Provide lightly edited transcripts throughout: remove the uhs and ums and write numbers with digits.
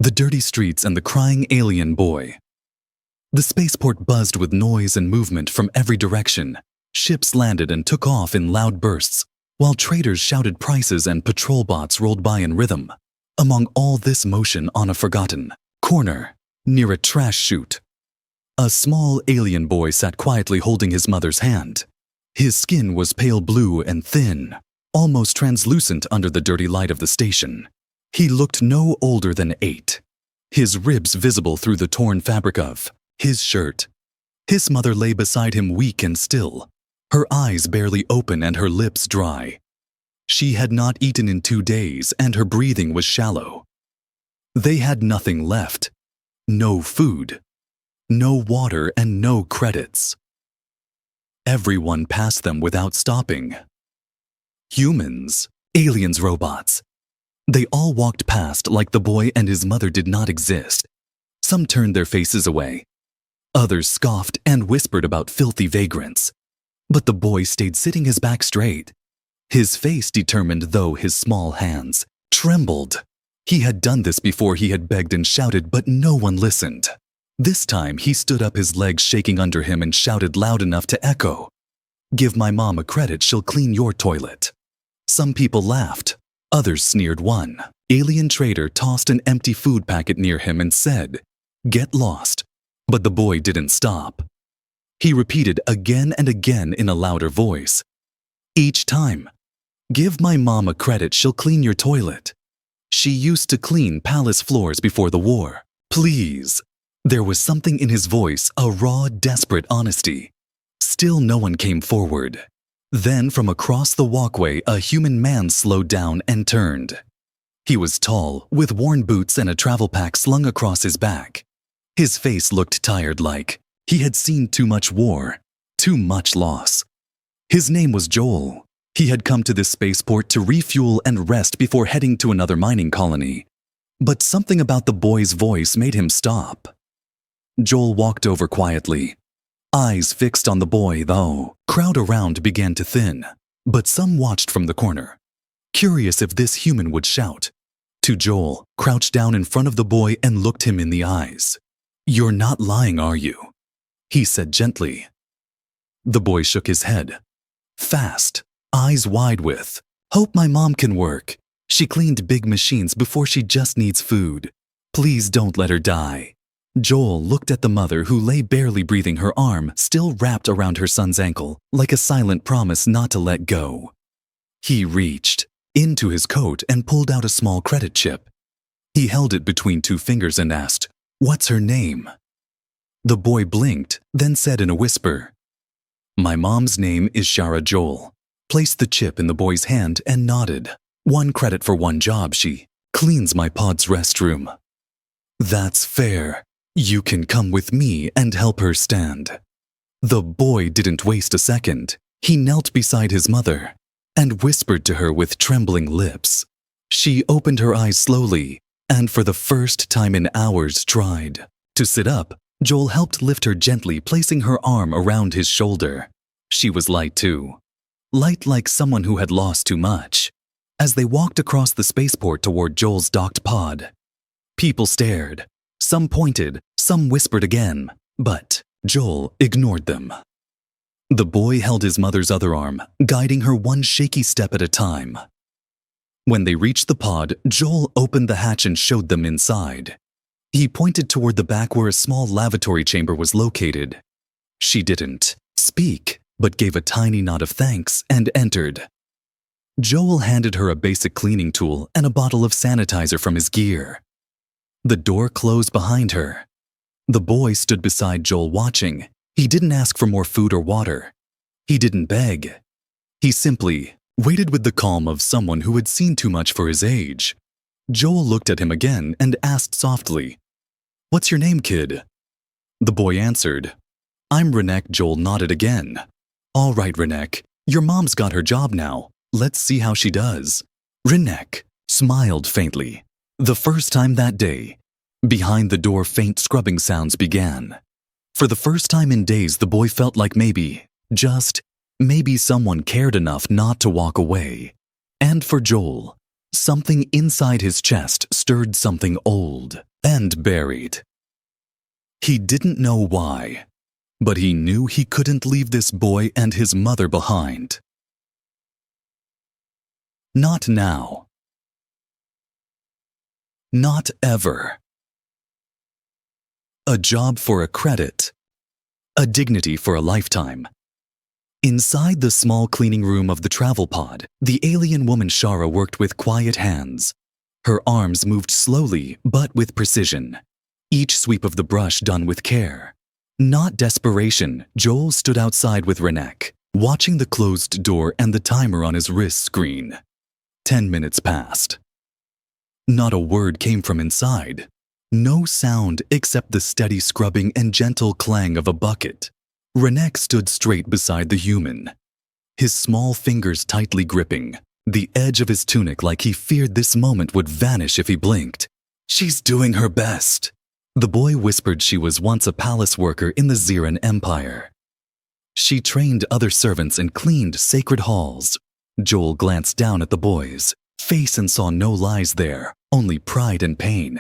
the dirty streets and the crying alien boy. The spaceport buzzed with noise and movement from every direction. Ships landed and took off in loud bursts, while traders shouted prices and patrol bots rolled by in rhythm. Among all this motion on a forgotten corner, near a trash chute, a small alien boy sat quietly holding his mother's hand. His skin was pale blue and thin, almost translucent under the dirty light of the station. He looked no older than 8, his ribs visible through the torn fabric of his shirt. His mother lay beside him weak and still, her eyes barely open and her lips dry. She had not eaten in 2 days and her breathing was shallow. They had nothing left. No food, no water, and no credits. Everyone passed them without stopping. Humans, aliens, robots. They all walked past like the boy and his mother did not exist. Some turned their faces away. Others scoffed and whispered about filthy vagrants. But the boy stayed sitting his back straight. His face determined though his small hands trembled. He had done this before. He had begged and shouted, but no one listened. This time he stood up, his legs shaking under him, and shouted loud enough to echo. "Give my mom a credit, she'll clean your toilet." Some people laughed. Others sneered. One alien trader tossed an empty food packet near him and said, "Get lost." But the boy didn't stop. He repeated again and again in a louder voice. Each time, "Give my mom a credit, she'll clean your toilet. She used to clean palace floors before the war. Please." There was something in his voice, a raw, desperate honesty. Still no one came forward. Then from across the walkway, a human man slowed down and turned. He was tall, with worn boots and a travel pack slung across his back. His face looked tired, like he had seen too much war, too much loss. His name was Joel. He had come to this spaceport to refuel and rest before heading to another mining colony. But something about the boy's voice made him stop. Joel walked over quietly. Eyes fixed on the boy, though. Crowd around began to thin, but some watched from the corner, curious if this human would shout. To Joel, crouched down in front of the boy and looked him in the eyes. "You're not lying, are you?" he said gently. The boy shook his head. Fast, eyes wide with, "Hope my mom can work. She cleaned big machines before. She just needs food. Please don't let her die." Joel looked at the mother who lay barely breathing, her arm still wrapped around her son's ankle, like a silent promise not to let go. He reached into his coat and pulled out a small credit chip. He held it between 2 fingers and asked, "What's her name?" The boy blinked, then said in a whisper, "My mom's name is Shara." Joel placed the chip in the boy's hand and nodded. "1 credit for 1 job. She cleans my pod's restroom." "That's fair. You can come with me and help her stand." The boy didn't waste a second. He knelt beside his mother and whispered to her with trembling lips. She opened her eyes slowly and for the first time in hours tried to sit up. Joel helped lift her gently, placing her arm around his shoulder. She was light too. Light like someone who had lost too much. As they walked across the spaceport toward Joel's docked pod, people stared. Some pointed, some whispered again, but Joel ignored them. The boy held his mother's other arm, guiding her 1 shaky step at a time. When they reached the pod, Joel opened the hatch and showed them inside. He pointed toward the back where a small lavatory chamber was located. She didn't speak, but gave a tiny nod of thanks and entered. Joel handed her a basic cleaning tool and a bottle of sanitizer from his gear. The door closed behind her. The boy stood beside Joel watching. He didn't ask for more food or water. He didn't beg. He simply waited with the calm of someone who had seen too much for his age. Joel looked at him again and asked softly, "What's your name, kid?" The boy answered, "I'm Renek." Joel nodded again. "All right, Renek, your mom's got her job now. Let's see how she does." Renek smiled faintly. The first time that day, behind the door faint scrubbing sounds began. For the first time in days, the boy felt like maybe, just maybe, someone cared enough not to walk away. And for Joel, something inside his chest stirred, something old, and buried. He didn't know why, but he knew he couldn't leave this boy and his mother behind. Not now. Not ever. A job for a credit. A dignity for a lifetime. Inside the small cleaning room of the travel pod, the alien woman Shara worked with quiet hands. Her arms moved slowly, but with precision. Each sweep of the brush done with care. Not desperation, Joel stood outside with Renek, watching the closed door and the timer on his wrist screen. 10 minutes passed. Not a word came from inside. No sound except the steady scrubbing and gentle clang of a bucket. Renek stood straight beside the human, his small fingers tightly gripping, the edge of his tunic like he feared this moment would vanish if he blinked. "She's doing her best." The boy whispered she was once a palace worker in the Ziran Empire. She trained other servants and cleaned sacred halls. Joel glanced down at the boy's face and saw no lies there, only pride and pain.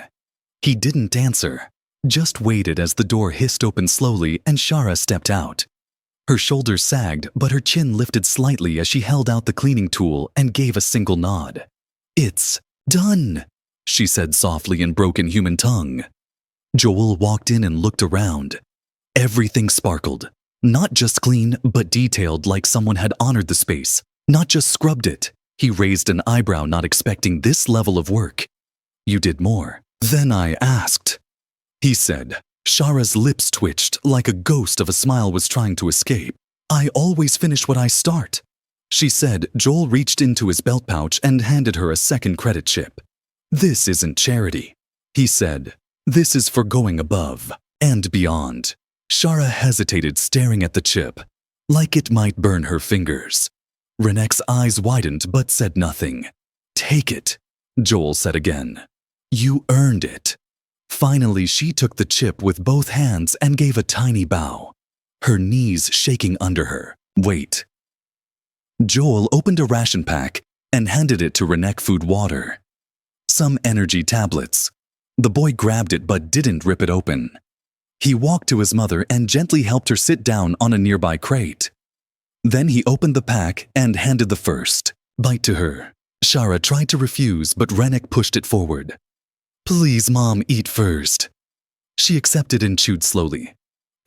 He didn't answer, just waited as the door hissed open slowly and Shara stepped out. Her shoulders sagged, but her chin lifted slightly as she held out the cleaning tool and gave a single nod. "It's done," she said softly in broken human tongue. Joel walked in and looked around. Everything sparkled, not just clean, but detailed like someone had honored the space, not just scrubbed it. He raised an eyebrow, not expecting this level of work. "You did more than I asked," he said. Shara's lips twitched like a ghost of a smile was trying to escape. "I always finish what I start," she said. Joel reached into his belt pouch and handed her a second credit chip. "This isn't charity," he said. "This is for going above and beyond." Shara hesitated, staring at the chip, like it might burn her fingers. Renek's eyes widened but said nothing. "Take it," Joel said again. "You earned it." Finally, she took the chip with both hands and gave a tiny bow, her knees shaking under her. "Wait." Joel opened a ration pack and handed it to Renek. "Food, water. Some energy tablets." The boy grabbed it but didn't rip it open. He walked to his mother and gently helped her sit down on a nearby crate. Then he opened the pack and handed the first bite to her. Shara tried to refuse, but Renek pushed it forward. "Please, Mom, eat first." She accepted and chewed slowly,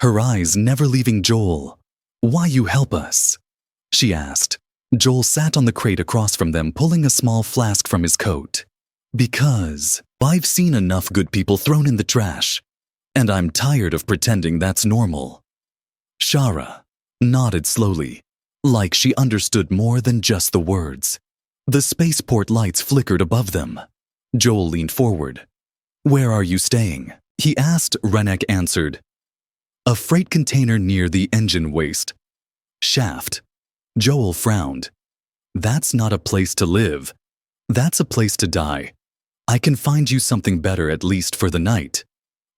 her eyes never leaving Joel. "Why you help us?" she asked. Joel sat on the crate across from them, pulling a small flask from his coat. "Because I've seen enough good people thrown in the trash, and I'm tired of pretending that's normal." Shara nodded slowly, like she understood more than just the words. The spaceport lights flickered above them. Joel leaned forward. "Where are you staying?" he asked. Renek answered. "A freight container near the engine waste shaft." Joel frowned. "That's not a place to live. That's a place to die. I can find you something better, at least for the night."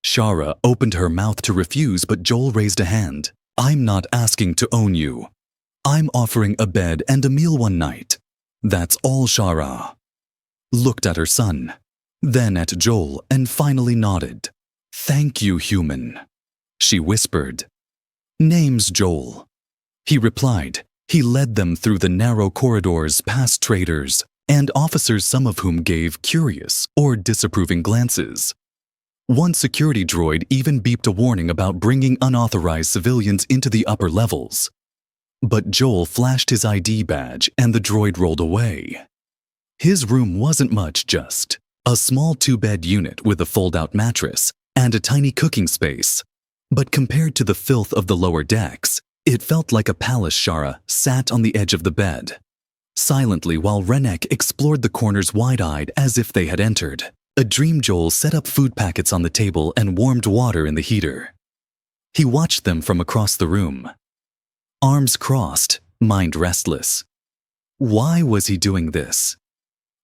Shara opened her mouth to refuse, but Joel raised a hand. "I'm not asking to own you. I'm offering a bed and a meal one night. That's all." Shara looked at her son, then at Joel, and finally nodded. "Thank you, human," she whispered. "Name's Joel," he replied. He led them through the narrow corridors past traders and officers, some of whom gave curious or disapproving glances. One security droid even beeped a warning about bringing unauthorized civilians into the upper levels. But Joel flashed his ID badge and the droid rolled away. His room wasn't much, just a small 2-bed unit with a fold-out mattress and a tiny cooking space. But compared to the filth of the lower decks, it felt like a palace. Shara sat on the edge of the bed, silently, while Renek explored the corners wide-eyed as if they had entered a dream. Joel set up food packets on the table and warmed water in the heater. He watched them from across the room, arms crossed, mind restless. Why was he doing this?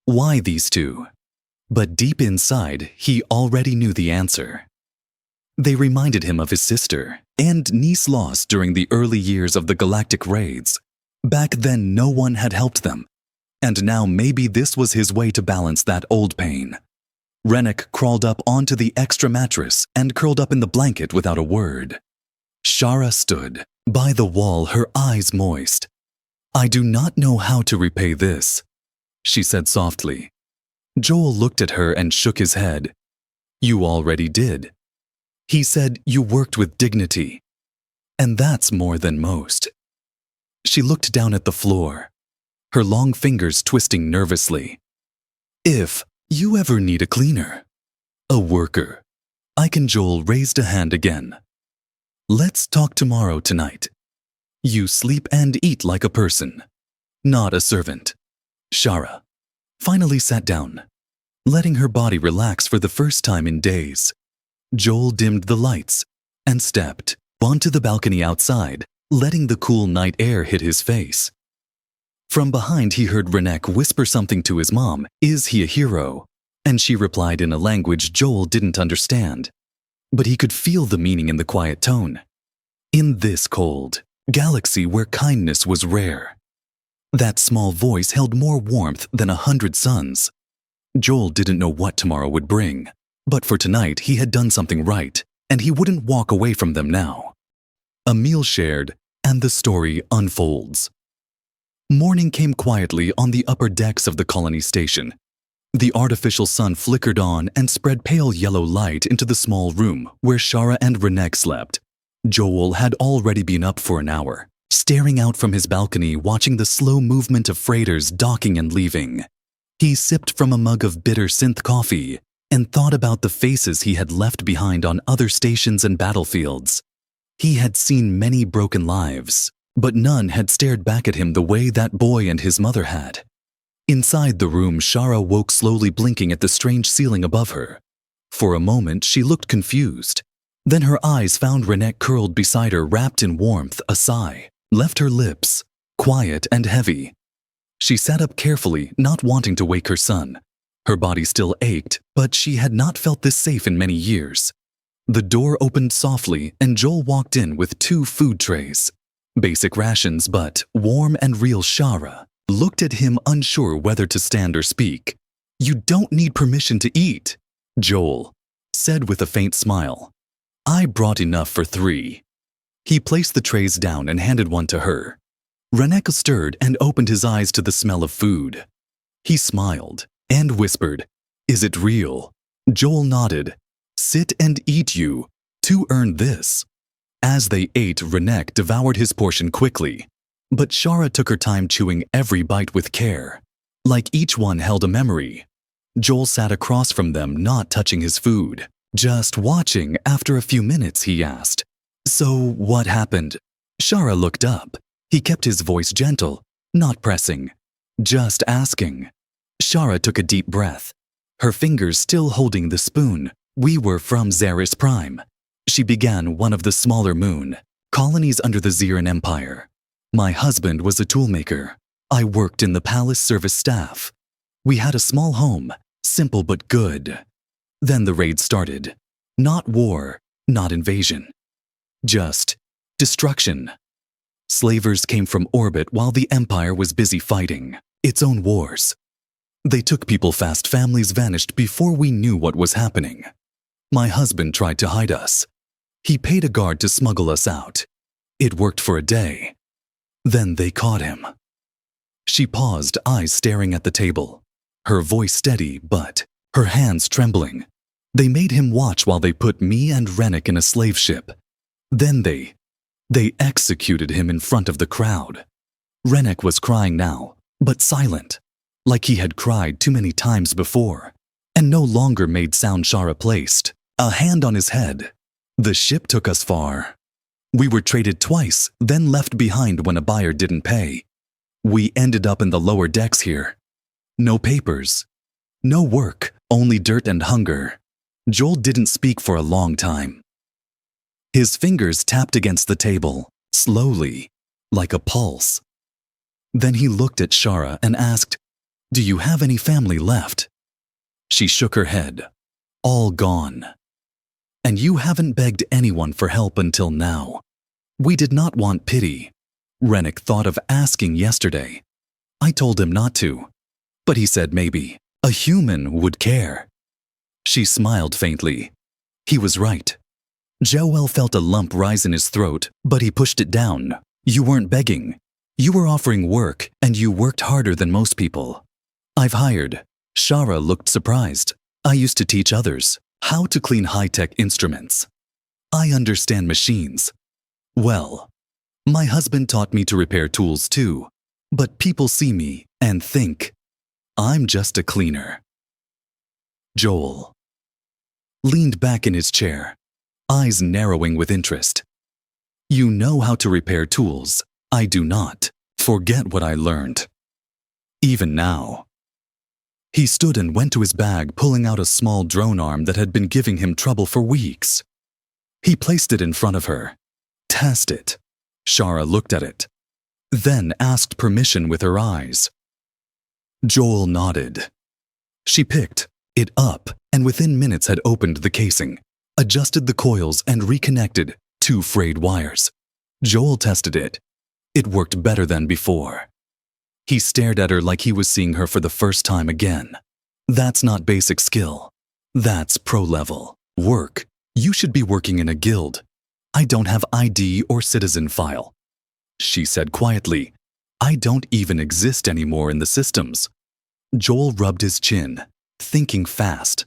Why these two? But deep inside, he already knew the answer. They reminded him of his sister and niece lost during the early years of the galactic raids. Back then, no one had helped them, and now maybe this was his way to balance that old pain. Rennick crawled up onto the extra mattress and curled up in the blanket without a word. Shara stood by the wall, her eyes moist. "I do not know how to repay this," she said softly. Joel looked at her and shook his head. "You already did." He said, "You worked with dignity. And that's more than most." She looked down at the floor, her long fingers twisting nervously. "If you ever need a cleaner, a worker, I can." Joel raised a hand again. "Let's talk tomorrow tonight. You sleep and eat like a person, not a servant." Shara finally sat down, letting her body relax for the first time in days. Joel dimmed the lights and stepped onto the balcony outside, letting the cool night air hit his face. From behind, he heard Rennick whisper something to his mom, "Is he a hero?" And she replied in a language Joel didn't understand, but he could feel the meaning in the quiet tone. In this cold galaxy where kindness was rare, that small voice held more warmth than 100 suns. Joel didn't know what tomorrow would bring, but for tonight he had done something right, and he wouldn't walk away from them now. A meal shared, and the story unfolds. Morning came quietly on the upper decks of the colony station. The artificial sun flickered on and spread pale yellow light into the small room where Shara and Rennick slept. Joel had already been up for an hour, staring out from his balcony, watching the slow movement of freighters docking and leaving. He sipped from a mug of bitter synth coffee and thought about the faces he had left behind on other stations and battlefields. He had seen many broken lives, but none had stared back at him the way that boy and his mother had. Inside the room, Shara woke slowly, blinking at the strange ceiling above her. For a moment, she looked confused. Then her eyes found Rennick curled beside her, wrapped in warmth. A sigh left her lips, quiet and heavy. She sat up carefully, not wanting to wake her son. Her body still ached, but she had not felt this safe in many years. The door opened softly, and Joel walked in with 2 food trays. Basic rations, but warm and real. Shara looked at him, unsure whether to stand or speak. "You don't need permission to eat," Joel said with a faint smile. "I brought enough for 3. He placed the trays down and handed one to her. Rennick stirred and opened his eyes to the smell of food. He smiled and whispered, "Is it real?" Joel nodded. "Sit and eat, you 2 earned this." As they ate, Rennick devoured his portion quickly, but Shara took her time, chewing every bite with care, like each one held a memory. Joel sat across from them, not touching his food, just watching. After a few minutes, he asked, "So what happened?" Shara looked up. He kept his voice gentle, not pressing, just asking. Shara took a deep breath, her fingers still holding the spoon. "We were from Xeris Prime," she began, "one of the smaller moon colonies under the Xeran Empire. My husband was a toolmaker. I worked in the palace service staff. We had a small home, simple but good. Then the raid started. Not war, not invasion. Just destruction. Slavers came from orbit while the Empire was busy fighting its own wars. They took people fast, families vanished before we knew what was happening. My husband tried to hide us. He paid a guard to smuggle us out. It worked for a day. Then they caught him." She paused, eyes staring at the table, her voice steady but her hands trembling. "They made him watch while they put me and Rennick in a slave ship. Then they executed him in front of the crowd." Rennick was crying now, but silent, like he had cried too many times before, and no longer made sound. Shara placed a hand on his head. "The ship took us far. We were traded twice, then left behind when a buyer didn't pay. We ended up in the lower decks here. No papers, no work, only dirt and hunger." Joel didn't speak for a long time. His fingers tapped against the table, slowly, like a pulse. Then he looked at Shara and asked, "Do you have any family left?" She shook her head. "All gone. And you haven't begged anyone for help until now." "We did not want pity. Rennick thought of asking yesterday. I told him not to, but he said maybe a human would care." She smiled faintly. He was right. Joel felt a lump rise in his throat, but he pushed it down. You weren't begging. You were offering work, and you worked harder than most people. I've hired. Shara looked surprised. I used to teach others how to clean high-tech instruments. I understand machines. Well, my husband taught me to repair tools too, but people see me and think I'm just a cleaner. Joel leaned back in his chair, eyes narrowing with interest. You know how to repair tools. I do not. Forget what I learned. Even now. He stood and went to his bag, pulling out a small drone arm that had been giving him trouble for weeks. He placed it in front of her. Test it. Shara looked at it, then asked permission with her eyes. Joel nodded. She picked it up and within minutes had opened the casing, adjusted the coils and reconnected 2 frayed wires. Joel tested it. It worked better than before. He stared at her like he was seeing her for the first time again. That's not basic skill. That's pro-level work. You should be working in a guild. I don't have ID or citizen file. She said quietly, I don't even exist anymore in the systems. Joel rubbed his chin, thinking fast.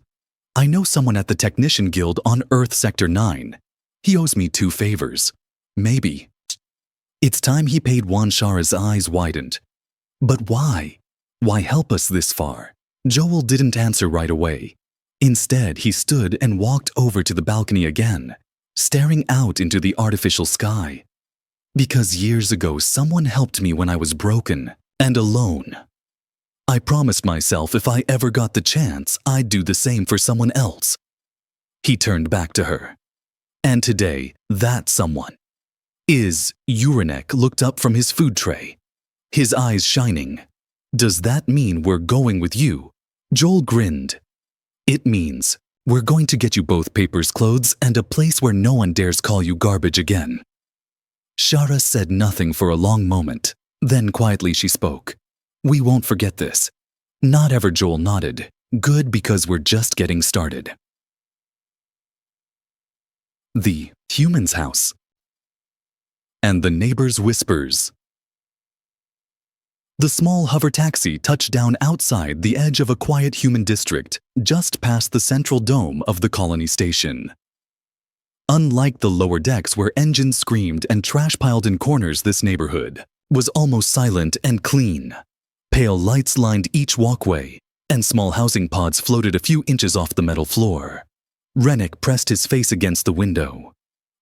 I know someone at the Technician Guild on Earth Sector 9. He owes me 2 favors. Maybe. It's time he paid one. Shara's eyes widened. But why? Why help us this far? Joel didn't answer right away. Instead, he stood and walked over to the balcony again, staring out into the artificial sky. Because years ago, someone helped me when I was broken and alone. I promised myself if I ever got the chance, I'd do the same for someone else. He turned back to her. And today, that someone is Uranek looked up from his food tray, his eyes shining. Does that mean we're going with you? Joel grinned. It means we're going to get you both papers, clothes, and a place where no one dares call you garbage again. Shara said nothing for a long moment. Then quietly she spoke. We won't forget this. Not ever. Joel nodded. Good, because we're just getting started. The human's house. And the neighbor's whispers. The small hover taxi touched down outside the edge of a quiet human district, just past the central dome of the colony station. Unlike the lower decks where engines screamed and trash piled in corners, this neighborhood was almost silent and clean. Pale lights lined each walkway, and small housing pods floated a few inches off the metal floor. Rennick pressed his face against the window,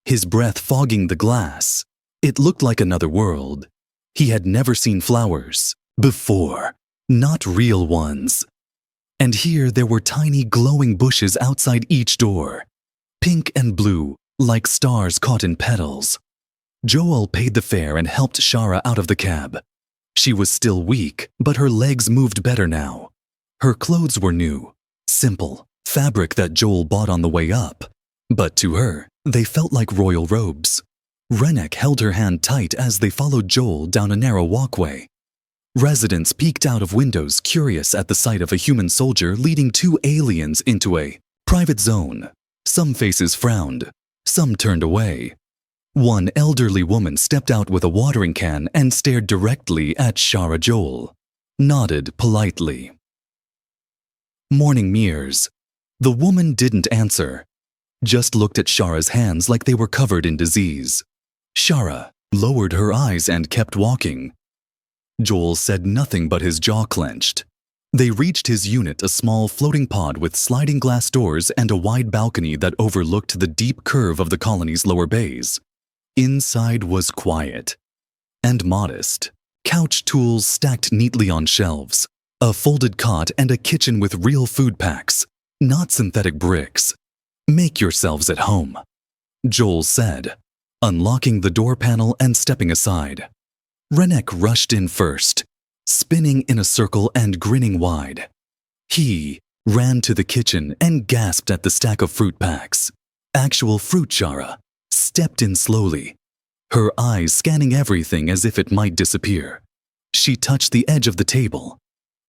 his breath fogging the glass. It looked like another world. He had never seen flowers before, not real ones. And here there were tiny glowing bushes outside each door, pink and blue, like stars caught in petals. Joel paid the fare and helped Shara out of the cab. She was still weak, but her legs moved better now. Her clothes were new, simple, fabric that Joel bought on the way up. But to her, they felt like royal robes. Rennick held her hand tight as they followed Joel down a narrow walkway. Residents peeked out of windows, curious at the sight of a human soldier leading 2 aliens into a private zone. Some faces frowned, some turned away. One elderly woman stepped out with a watering can and stared directly at Shara. Joel nodded politely. Morning mirrors. The woman didn't answer, just looked at Shara's hands like they were covered in disease. Shara lowered her eyes and kept walking. Joel said nothing, but his jaw clenched. They reached his unit, a small floating pod with sliding glass doors and a wide balcony that overlooked the deep curve of the colony's lower bays. Inside was quiet and modest. Couch tools stacked neatly on shelves, a folded cot, and a kitchen with real food packs, not synthetic bricks. Make yourselves at home, Joel said, unlocking the door panel and stepping aside. Rennick rushed in first, spinning in a circle and grinning wide. He ran to the kitchen and gasped at the stack of fruit packs. Actual fruit. Shara stepped in slowly, her eyes scanning everything as if it might disappear. She touched the edge of the table,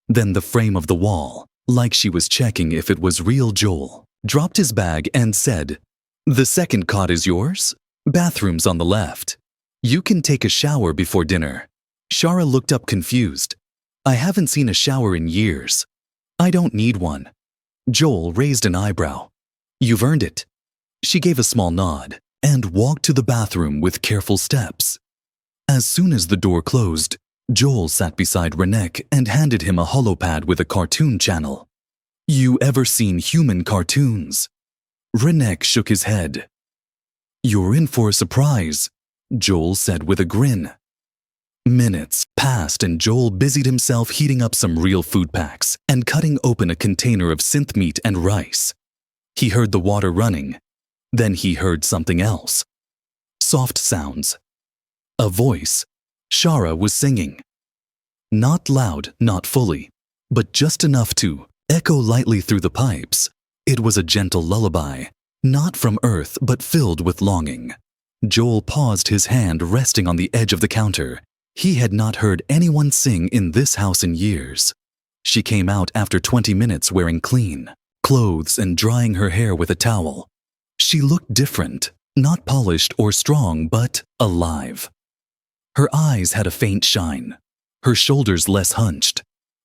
then the frame of the wall, like she was checking if it was real. Joel dropped his bag and said, "The second cot is yours? Bathroom's on the left. You can take a shower before dinner." Shara looked up confused. "I haven't seen a shower in years. I don't need one." Joel raised an eyebrow. "You've earned it." She gave a small nod and walked to the bathroom with careful steps. As soon as the door closed, Joel sat beside Renek and handed him a holopad with a cartoon channel. "You ever seen human cartoons?" Renek shook his head. "You're in for a surprise," Joel said with a grin. Minutes passed and Joel busied himself heating up some real food packs and cutting open a container of synth meat and rice. He heard the water running. Then he heard something else. Soft sounds. A voice. Shara was singing. Not loud, not fully, but just enough to echo lightly through the pipes. It was a gentle lullaby, not from earth but filled with longing. Joel paused, his hand resting on the edge of the counter. He had not heard anyone sing in this house in years. She came out after 20 minutes wearing clean clothes and drying her hair with a towel. She looked different, not polished or strong, but alive. Her eyes had a faint shine, her shoulders less hunched.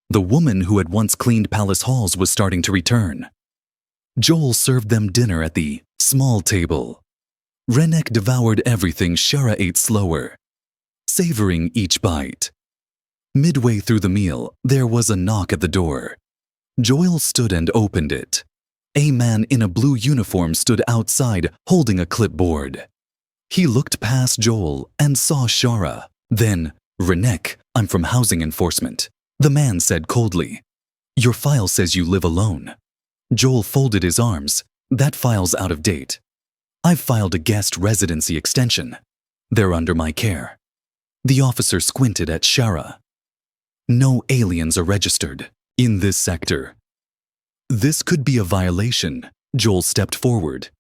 The woman who had once cleaned palace halls was starting to return. Joel served them dinner at the small table. Renek devoured everything. Shara ate slower, savoring each bite. Midway through the meal, there was a knock at the door. Joel stood and opened it. A man in a blue uniform stood outside, holding a clipboard. He looked past Joel and saw Shara. Then, "Renek, I'm from housing enforcement," the man said coldly. "Your file says you live alone." Joel folded his arms. "That file's out of date. I've filed a guest residency extension. They're under my care." The officer squinted at Shara. "No aliens are registered in this sector." "This could be a violation." Joel stepped forward,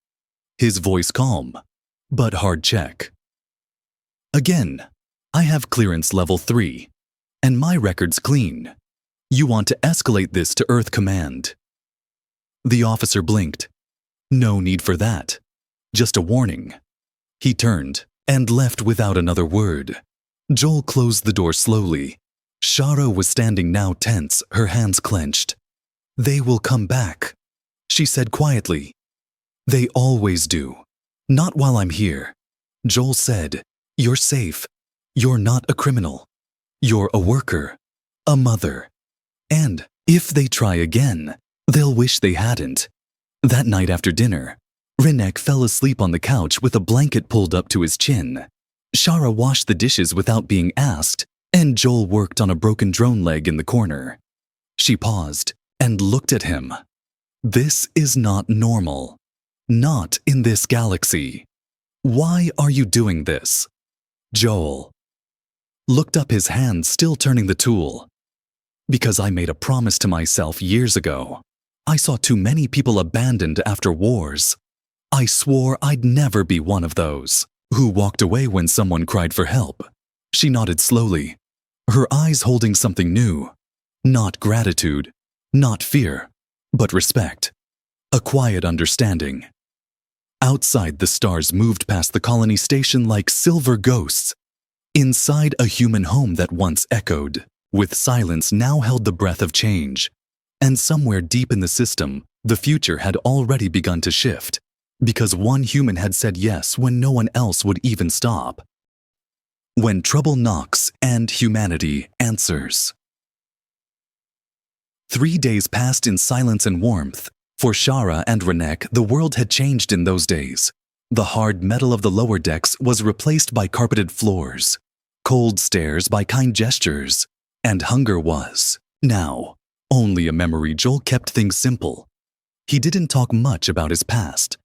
his voice calm, but hard check. "Again, I have clearance level 3, and my record's clean. You want to escalate this to Earth Command." The officer blinked. "No need for that. Just a warning." He turned and left without another word. Joel closed the door slowly. Shara was standing now tense, her hands clenched. "They will come back," she said quietly. "They always do. Not while I'm here." Joel said, "You're safe. You're not a criminal. You're a worker, a mother. And if they try again, they'll wish they hadn't." That night after dinner, Renek fell asleep on the couch with a blanket pulled up to his chin. Shara washed the dishes without being asked, and Joel worked on a broken drone leg in the corner. She paused and looked at him. "This is not normal. Not in this galaxy. Why are you doing this?" Joel looked up, his hand still turning the tool. "Because I made a promise to myself years ago. I saw too many people abandoned after wars. I swore I'd never be one of those who walked away when someone cried for help." She nodded slowly, her eyes holding something new. Not gratitude, not fear, but respect. A quiet understanding. Outside, the stars moved past the colony station like silver ghosts. Inside, a human home that once echoed with silence now held the breath of change. And somewhere deep in the system, the future had already begun to shift, because one human had said yes when no one else would even stop. When trouble knocks and humanity answers. 3 days passed in silence and warmth. For Shara and Renek, the world had changed in those days. The hard metal of the lower decks was replaced by carpeted floors, cold stares by kind gestures, and hunger was, now, only a memory. Joel kept things simple. He didn't talk much about his past.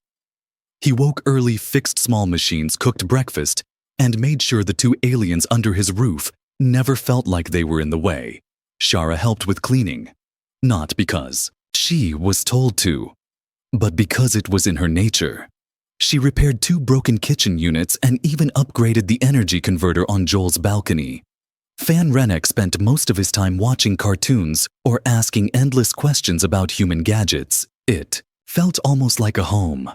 He woke early, fixed small machines, cooked breakfast, and made sure the 2 aliens under his roof never felt like they were in the way. Shara helped with cleaning. Not because she was told to, but because it was in her nature. She repaired 2 broken kitchen units and even upgraded the energy converter on Joel's balcony. Fan Rennick spent most of his time watching cartoons or asking endless questions about human gadgets. It felt almost like a home.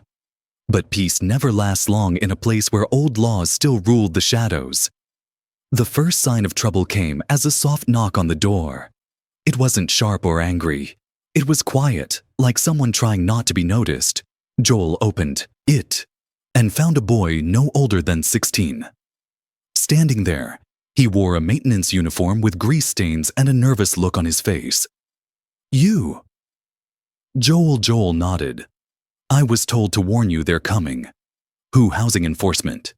But peace never lasts long in a place where old laws still ruled the shadows. The first sign of trouble came as a soft knock on the door. It wasn't sharp or angry. It was quiet, like someone trying not to be noticed. Joel opened it and found a boy no older than 16. Standing there, he wore a maintenance uniform with grease stains and a nervous look on his face. "You?" Joel nodded. "I was told to warn you they're coming." "Who, housing enforcement?"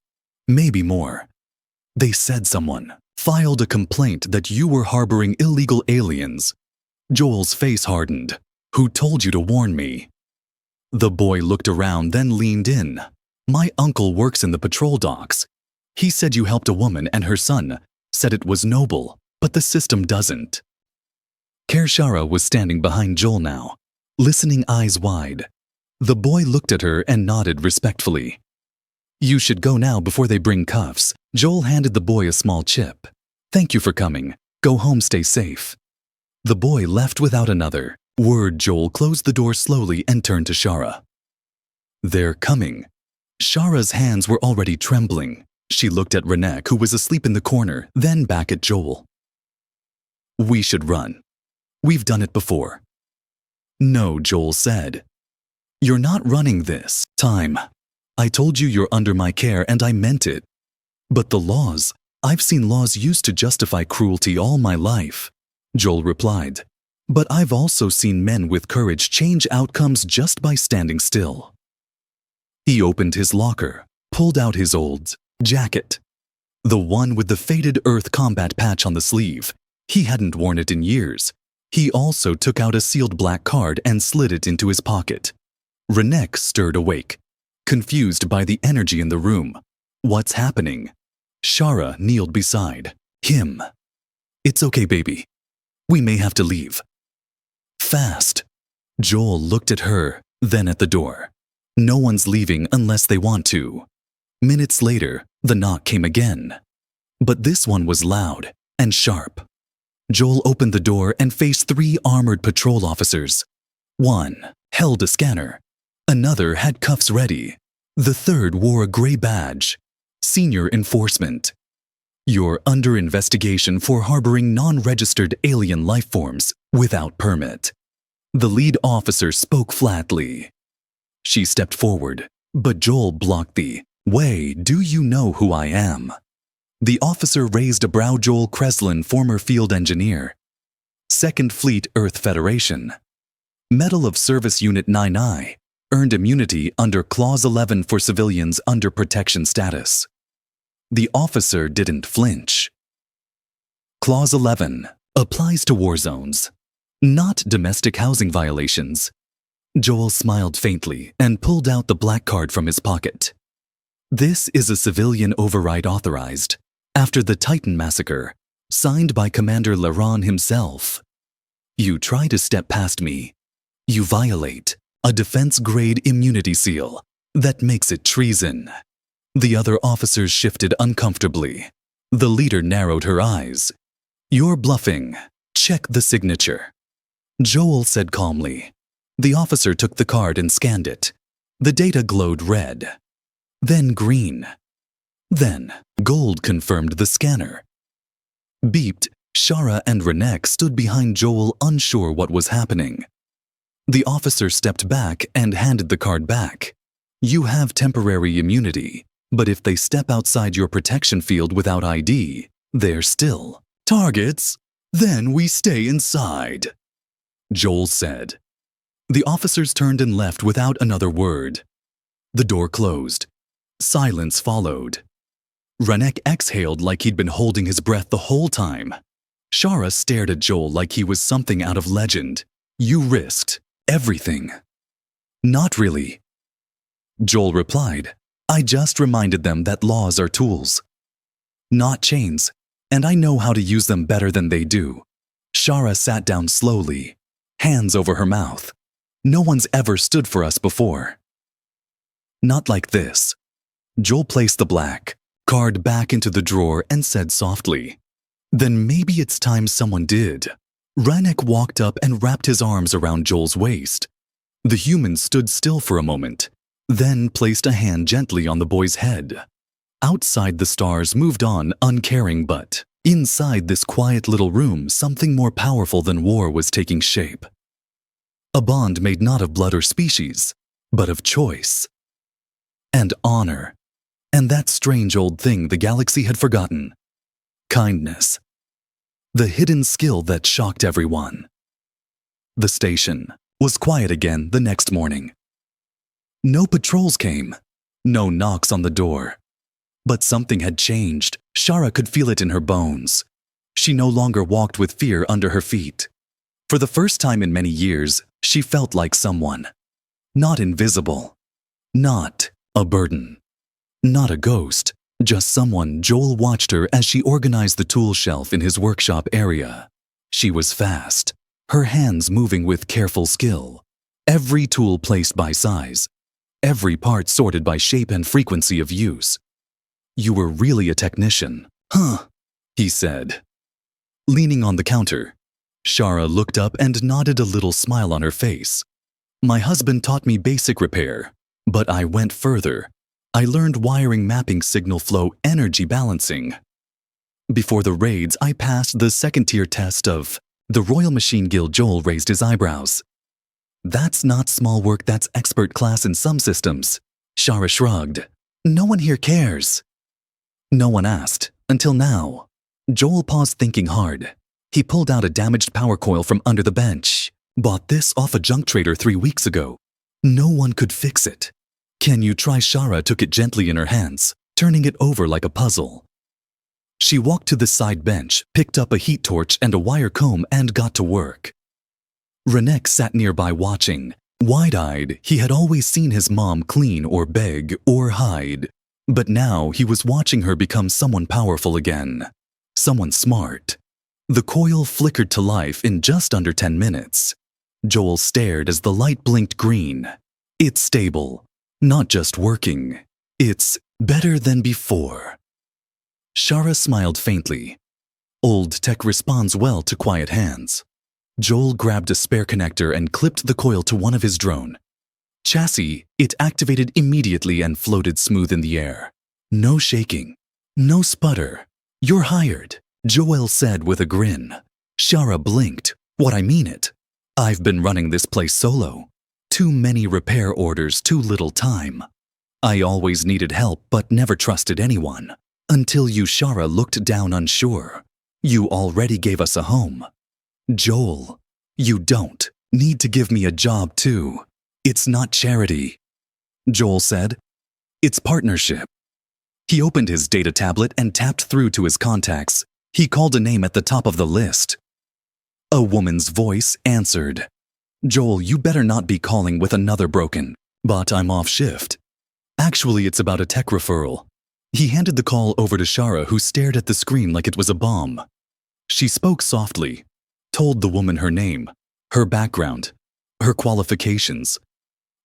"Maybe more. They said someone filed a complaint that you were harboring illegal aliens." Joel's face hardened. "Who told you to warn me?" The boy looked around, then leaned in. "My uncle works in the patrol docks. He said you helped a woman and her son, said it was noble, but the system doesn't." Kershara was standing behind Joel now, listening eyes wide. The boy looked at her and nodded respectfully. "You should go now before they bring cuffs." Joel handed the boy a small chip. "Thank you for coming. Go home, stay safe." The boy left without another word. Joel closed the door slowly and turned to Shara. "They're coming." Shara's hands were already trembling. She looked at Rennick, who was asleep in the corner, then back at Joel. "We should run. We've done it before." "No," Joel said. "You're not running this time. I told you you're under my care and I meant it. But the laws, I've seen laws used to justify cruelty all my life," Joel replied. "But I've also seen men with courage change outcomes just by standing still." He opened his locker, pulled out his old jacket, the one with the faded Earth combat patch on the sleeve. He hadn't worn it in years. He also took out a sealed black card and slid it into his pocket. Rennick stirred awake, confused by the energy in the room. "What's happening?" Shara kneeled beside him. "It's okay, baby. We may have to leave." "Fast." Joel looked at her, then at the door. "No one's leaving unless they want to." Minutes later, the knock came again. But this one was loud and sharp. Joel opened the door and faced 3 armored patrol officers. One held a scanner. Another had cuffs ready. The third wore a gray badge. Senior Enforcement. "You're under investigation for harboring non-registered alien life forms without permit." The lead officer spoke flatly. She stepped forward, but Joel blocked the way. "Do you know who I am?" The officer raised a brow. "Joel Kreslin, former field engineer. 2nd Fleet Earth Federation. Medal of Service Unit 9I. Earned immunity under Clause 11 for civilians under protection status." The officer didn't flinch. Clause 11 applies to war zones, not domestic housing violations. Joel smiled faintly and pulled out the black card from his pocket. "This is a civilian override authorized after the Titan massacre, signed by Commander Laron himself. You try to step past me. You violate a defense-grade immunity seal that makes it treason." The other officers shifted uncomfortably. The leader narrowed her eyes. "You're bluffing. Check the signature." Joel said calmly. The officer took the card and scanned it. The data glowed red, then green. Then gold confirmed the scanner. Beeped, Shara and Rennick stood behind Joel, unsure what was happening. The officer stepped back and handed the card back. "You have temporary immunity, but if they step outside your protection field without ID, they're still targets. Then we stay inside," Joel said. The officers turned and left without another word. The door closed. Silence followed. Rennick exhaled like he'd been holding his breath the whole time. Shara stared at Joel like he was something out of legend. "You risked everything." "Not really," Joel replied. "I just reminded them that laws are tools, not chains, and I know how to use them better than they do." Shara sat down slowly, hands over her mouth. "No one's ever stood for us before. Not like this." Joel placed the black card back into the drawer and said softly, Then maybe it's time someone did. Renek walked up and wrapped his arms around Joel's waist. The human stood still for a moment, then placed a hand gently on the boy's head. Outside, the stars moved on, uncaring, but inside this quiet little room, something more powerful than war was taking shape. A bond made not of blood or species, but of choice and honor, and that strange old thing the galaxy had forgotten: kindness. The hidden skill that shocked everyone. The station was quiet again the next morning. No patrols came, no knocks on the door. But something had changed. Shara could feel it in her bones. She no longer walked with fear under her feet. For the first time in many years, she felt like someone. Not invisible. Not a burden. Not a ghost. Just someone. Joel watched her as she organized the tool shelf in his workshop area. She was fast, her hands moving with careful skill. Every tool placed by size. Every part sorted by shape and frequency of use. "You were really a technician, huh?" he said. Leaning on the counter, Shara looked up and nodded, a little smile on her face. "My husband taught me basic repair, but I went further. I learned wiring, mapping, signal flow, energy balancing. Before the raids, I passed the second-tier test of the Royal Machine Guild." Joel raised his eyebrows. "That's not small work, that's expert class in some systems." Shara shrugged. "No one here cares." No one asked, until now. Joel paused, thinking hard. He pulled out a damaged power coil from under the bench. "Bought this off a junk trader 3 weeks ago. No one could fix it." "Can you try?" Shara took it gently in her hands, turning it over like a puzzle. She walked to the side bench, picked up a heat torch and a wire comb, and got to work. Renek sat nearby watching. Wide-eyed, he had always seen his mom clean or beg or hide. But now he was watching her become someone powerful again. Someone smart. The coil flickered to life in just under 10 minutes. Joel stared as the light blinked green. It's stable. Not just working. It's better than before. Shara smiled faintly. Old tech responds well to quiet hands. Joel grabbed a spare connector and clipped the coil to one of his drone chassis. It activated immediately and floated smooth in the air. No shaking. No sputter. "You're hired," Joel said with a grin. Shara blinked. "What, I mean it. I've been running this place solo. Too many repair orders, too little time. I always needed help but never trusted anyone. Until you." Shara looked down, unsure. "You already gave us a home." "Joel, you don't need to give me a job too. It's not charity," Joel said. "It's partnership." He opened his data tablet and tapped through to his contacts. He called a name at the top of the list. A woman's voice answered. "Joel, you better not be calling with another broken, but I'm off shift. Actually, it's about a tech referral." He handed the call over to Shara, who stared at the screen like it was a bomb. She spoke softly, told the woman her name, her background, her qualifications.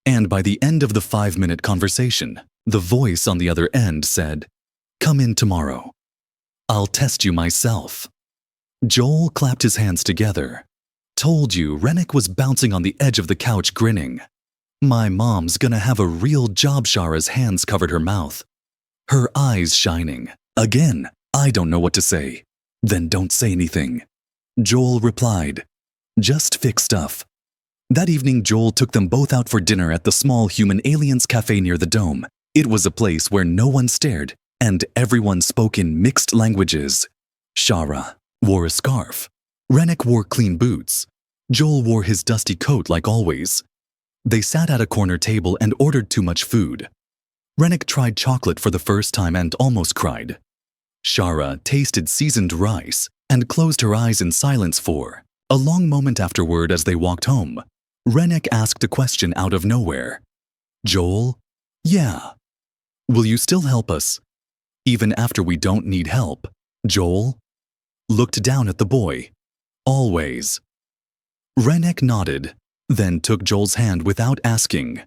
And by the end of the 5-minute conversation, the voice on the other end said, "Come in tomorrow. I'll test you myself." Joel clapped his hands together. "Told you." Renek was bouncing on the edge of the couch, grinning. "My mom's gonna have a real job." Shara's hands covered her mouth, her eyes shining. "Again, I don't know what to say." "Then don't say anything," Joel replied. "Just fix stuff." That evening, Joel took them both out for dinner at the small human aliens cafe near the dome. It was a place where no one stared, and everyone spoke in mixed languages. Shara wore a scarf. Renek wore clean boots. Joel wore his dusty coat like always. They sat at a corner table and ordered too much food. Renek tried chocolate for the first time and almost cried. Shara tasted seasoned rice and closed her eyes in silence for a long moment. Afterward, as they walked home, Renek asked a question out of nowhere. "Joel? Yeah. Will you still help us? Even after we don't need help?" Joel looked down at the boy. "Always." Renek nodded, then took Joel's hand without asking.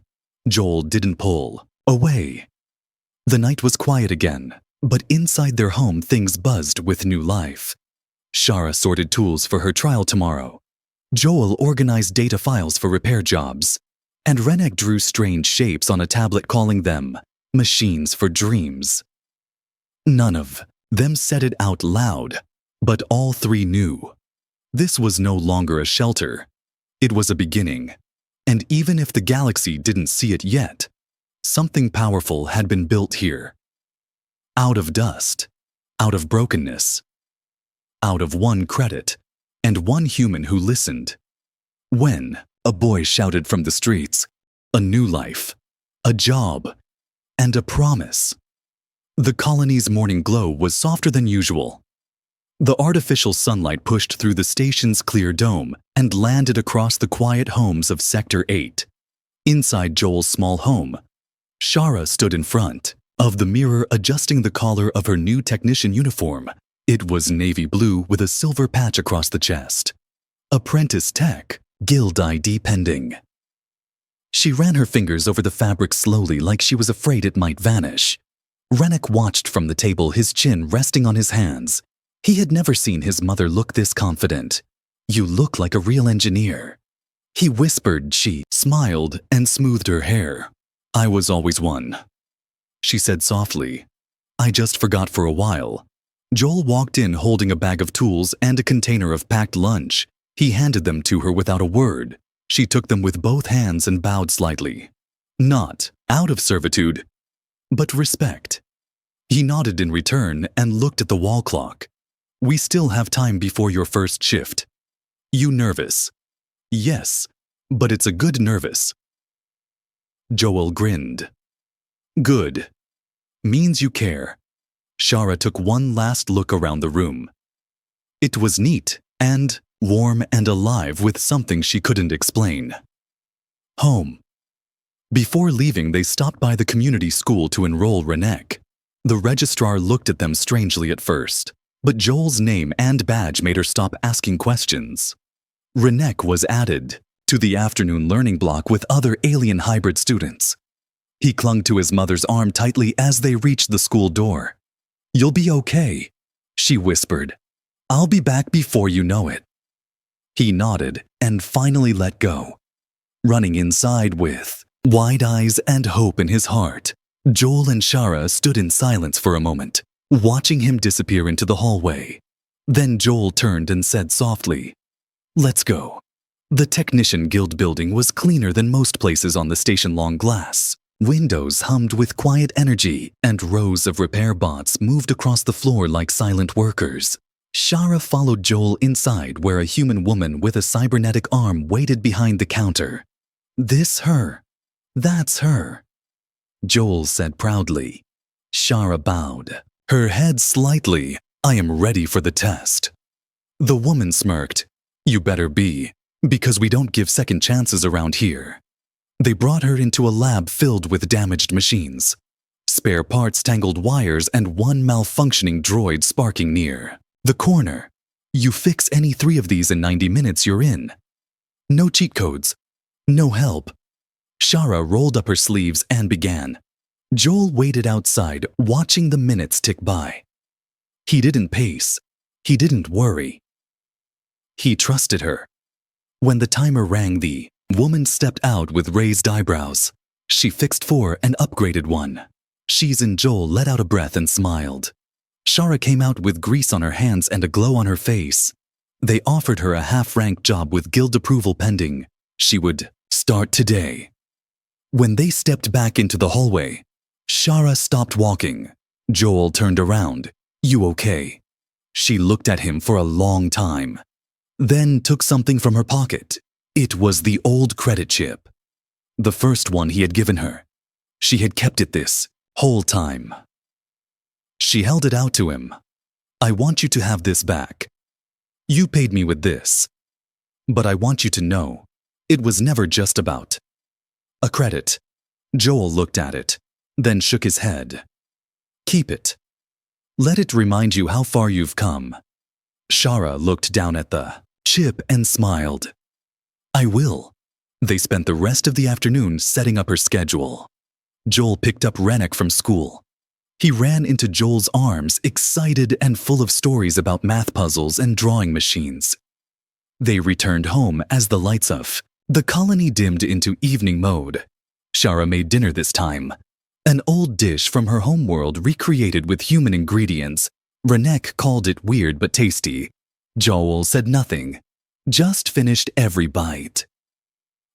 Joel didn't pull away. The night was quiet again, but inside their home things buzzed with new life. Shara sorted tools for her trial tomorrow. Joel organized data files for repair jobs. And Renek drew strange shapes on a tablet, calling them machines for dreams. None of them said it out loud, but all three knew. This was no longer a shelter. It was a beginning. And even if the galaxy didn't see it yet, something powerful had been built here. Out of dust, out of brokenness, out of one credit, and one human who listened. When a boy shouted from the streets, a new life, a job, and a promise. The colony's morning glow was softer than usual. The artificial sunlight pushed through the station's clear dome and landed across the quiet homes of Sector 8. Inside Joel's small home, Shara stood in front of the mirror, adjusting the collar of her new technician uniform. It was navy blue with a silver patch across the chest. Apprentice Tech, Guild ID pending. She ran her fingers over the fabric slowly, like she was afraid it might vanish. Renek watched from the table, his chin resting on his hands. He had never seen his mother look this confident. "You look like a real engineer," he whispered. She smiled and smoothed her hair. "I was always one," she said softly. "I just forgot for a while." Joel walked in holding a bag of tools and a container of packed lunch. He handed them to her without a word. She took them with both hands and bowed slightly. Not out of servitude, but respect. He nodded in return and looked at the wall clock. "We still have time before your first shift." "You nervous?" "Yes, but it's a good nervous." Joel grinned. "Good. Means you care." Shara took one last look around the room. It was neat and warm and alive with something she couldn't explain. Home. Before leaving, they stopped by the community school to enroll Renek. The registrar looked at them strangely at first, but Joel's name and badge made her stop asking questions. Renek was added to the afternoon learning block with other alien hybrid students. He clung to his mother's arm tightly as they reached the school door. "You'll be okay," she whispered. "I'll be back before you know it." He nodded and finally let go. Running inside with wide eyes and hope in his heart, Joel and Shara stood in silence for a moment, watching him disappear into the hallway. Then Joel turned and said softly, "Let's go." The Technician Guild building was cleaner than most places on the station. Long glass windows hummed with quiet energy, and rows of repair bots moved across the floor like silent workers. Shara followed Joel inside, where a human woman with a cybernetic arm waited behind the counter. "This her? That's her," Joel said proudly. Shara bowed, her head slightly. "I am ready for the test." The woman smirked. "You better be, because we don't give second chances around here." They brought her into a lab filled with damaged machines, spare parts, tangled wires, and one malfunctioning droid sparking near the corner. "You fix any 3 of these in 90 minutes, you're in. No cheat codes, no help." Shara rolled up her sleeves and began. Joel waited outside, watching the minutes tick by. He didn't pace. He didn't worry. He trusted her. When the timer rang, the woman stepped out with raised eyebrows. She fixed 4 and upgraded 1. She and Joel let out a breath and smiled. Shara came out with grease on her hands and a glow on her face. They offered her a half-rank job with guild approval pending. She would start today. When they stepped back into the hallway, Shara stopped walking. Joel turned around. "You okay?" She looked at him for a long time, then took something from her pocket. It was the old credit chip, the first one he had given her. She had kept it this whole time. She held it out to him. "I want you to have this back. You paid me with this. But I want you to know, it was never just about a credit." Joel looked at it, then shook his head. "Keep it. Let it remind you how far you've come." Shara looked down at the chip and smiled. "I will." They spent the rest of the afternoon setting up her schedule. Joel picked up Renek from school. He ran into Joel's arms, excited and full of stories about math puzzles and drawing machines. They returned home as the lights off. The colony dimmed into evening mode. Shara made dinner this time. An old dish from her homeworld recreated with human ingredients. Renek called it weird but tasty. Joel said nothing, just finished every bite.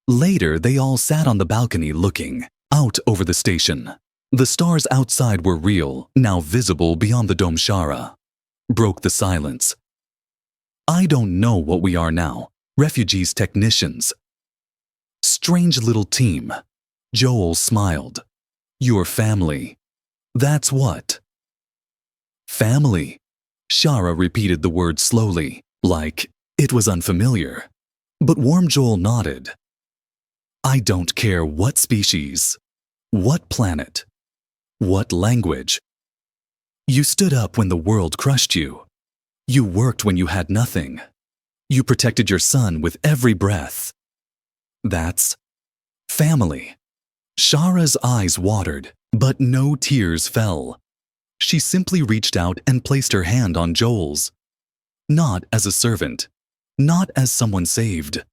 Later, they all sat on the balcony looking out over the station. The stars outside were real, now visible beyond the dome. Shara broke the silence. I don't know what we are now. Refugees, technicians. Strange little team. Joel smiled. Your family. That's what. Family. Shara repeated the word slowly, like it was unfamiliar. But warm Joel nodded. I don't care what species, what planet, what language. You stood up when the world crushed you. You worked when you had nothing. You protected your son with every breath. That's family. Shara's eyes watered, but no tears fell. She simply reached out and placed her hand on Joel's. Not as a servant, not as someone saved,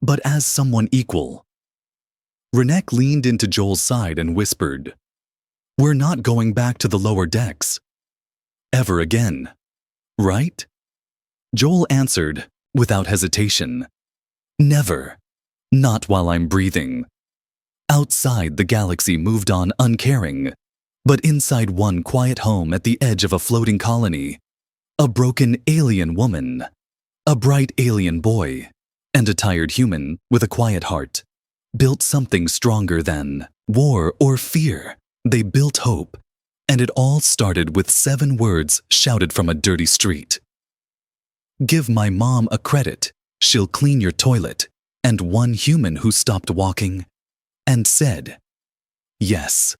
but as someone equal. Renek leaned into Joel's side and whispered, We're not going back to the lower decks. Ever again, right? Joel answered, without hesitation, Never. Not while I'm breathing. Outside, the galaxy moved on uncaring. But inside one quiet home at the edge of a floating colony, a broken alien woman, a bright alien boy, and a tired human with a quiet heart built something stronger than war or fear. They built hope, and it all started with 7 words shouted from a dirty street. Give my mom a credit, she'll clean your toilet, and one human who stopped walking and said, yes.